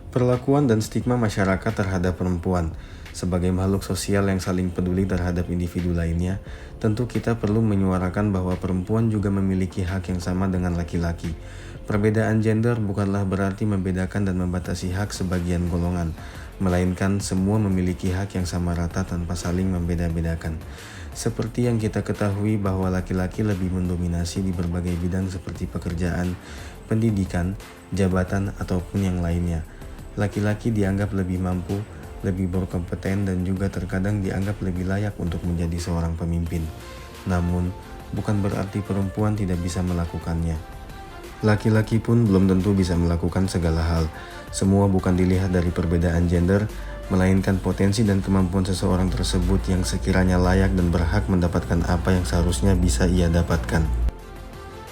Perlakuan dan stigma masyarakat terhadap perempuan. Sebagai makhluk sosial yang saling peduli terhadap individu lainnya, tentu kita perlu menyuarakan bahwa perempuan juga memiliki hak yang sama dengan laki-laki. Perbedaan gender bukanlah berarti membedakan dan membatasi hak sebagian golongan, melainkan semua memiliki hak yang sama rata tanpa saling membeda-bedakan. Seperti yang kita ketahui bahwa laki-laki lebih mendominasi di berbagai bidang seperti pekerjaan, pendidikan, jabatan, ataupun yang lainnya. Laki-laki dianggap lebih mampu, lebih berkompeten, dan juga terkadang dianggap lebih layak untuk menjadi seorang pemimpin. Namun, bukan berarti perempuan tidak bisa melakukannya. Laki-laki pun belum tentu bisa melakukan segala hal. Semua bukan dilihat dari perbedaan gender, melainkan potensi dan kemampuan seseorang tersebut yang sekiranya layak dan berhak mendapatkan apa yang seharusnya bisa ia dapatkan.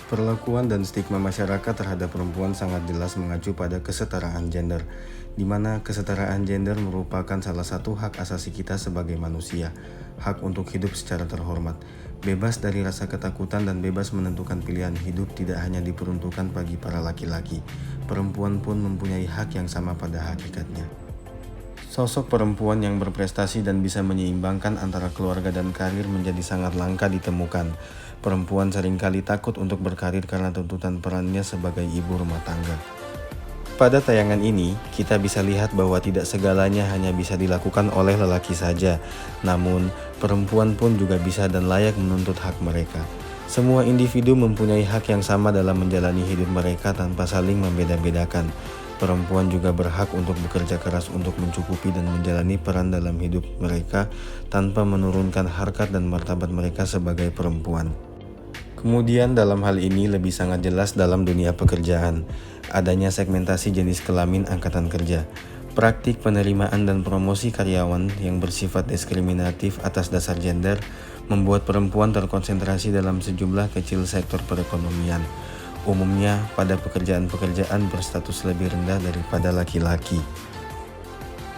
Perlakuan dan stigma masyarakat terhadap perempuan sangat jelas mengacu pada kesetaraan gender, di mana kesetaraan gender merupakan salah satu hak asasi kita sebagai manusia, hak untuk hidup secara terhormat, bebas dari rasa ketakutan dan bebas menentukan pilihan hidup tidak hanya diperuntukkan bagi para laki-laki, perempuan pun mempunyai hak yang sama pada hakikatnya. Sosok perempuan yang berprestasi dan bisa menyeimbangkan antara keluarga dan karir menjadi sangat langka ditemukan. Perempuan seringkali takut untuk berkarir karena tuntutan perannya sebagai ibu rumah tangga. Pada tayangan ini, kita bisa lihat bahwa tidak segalanya hanya bisa dilakukan oleh lelaki saja. Namun, perempuan pun juga bisa dan layak menuntut hak mereka. Semua individu mempunyai hak yang sama dalam menjalani hidup mereka tanpa saling membeda-bedakan. Perempuan juga berhak untuk bekerja keras untuk mencukupi dan menjalani peran dalam hidup mereka tanpa menurunkan harkat dan martabat mereka sebagai perempuan. Kemudian dalam hal ini lebih sangat jelas dalam dunia pekerjaan, adanya segmentasi jenis kelamin angkatan kerja, praktik penerimaan dan promosi karyawan yang bersifat diskriminatif atas dasar gender, membuat perempuan terkonsentrasi dalam sejumlah kecil sektor perekonomian. Umumnya pada pekerjaan-pekerjaan berstatus lebih rendah daripada laki-laki.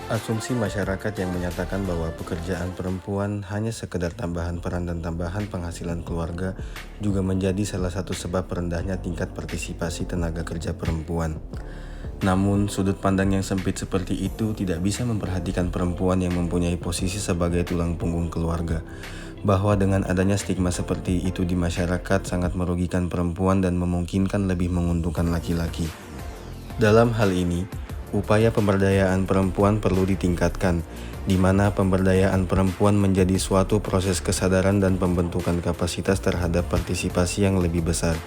Asumsi masyarakat yang menyatakan bahwa pekerjaan perempuan hanya sekedar tambahan peran dan tambahan penghasilan keluarga juga menjadi salah satu sebab rendahnya tingkat partisipasi tenaga kerja perempuan. Namun, sudut pandang yang sempit seperti itu tidak bisa memperhatikan perempuan yang mempunyai posisi sebagai tulang punggung keluarga, bahwa dengan adanya stigma seperti itu di masyarakat sangat merugikan perempuan dan memungkinkan lebih menguntungkan laki-laki. Dalam hal ini, upaya pemberdayaan perempuan perlu ditingkatkan, di mana pemberdayaan perempuan menjadi suatu proses kesadaran dan pembentukan kapasitas terhadap partisipasi yang lebih besar,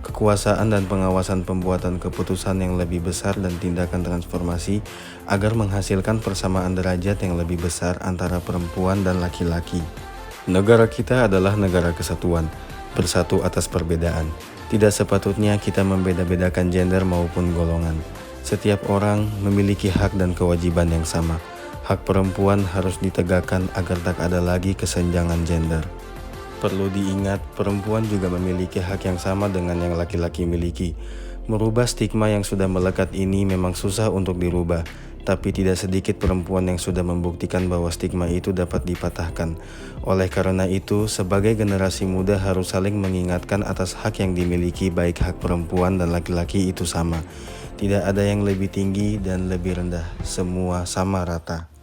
kekuasaan dan pengawasan pembuatan keputusan yang lebih besar dan tindakan transformasi agar menghasilkan persamaan derajat yang lebih besar antara perempuan dan laki-laki. Negara kita adalah negara kesatuan, bersatu atas perbedaan. Tidak sepatutnya kita membeda-bedakan gender maupun golongan. Setiap orang memiliki hak dan kewajiban yang sama. Hak perempuan harus ditegakkan agar tak ada lagi kesenjangan gender. Perlu diingat, perempuan juga memiliki hak yang sama dengan yang laki-laki miliki. Merubah stigma yang sudah melekat ini memang susah untuk dirubah, tapi tidak sedikit perempuan yang sudah membuktikan bahwa stigma itu dapat dipatahkan. Oleh karena itu, sebagai generasi muda harus saling mengingatkan atas hak yang dimiliki, baik hak perempuan dan laki-laki itu sama. Tidak ada yang lebih tinggi dan lebih rendah, semua sama rata.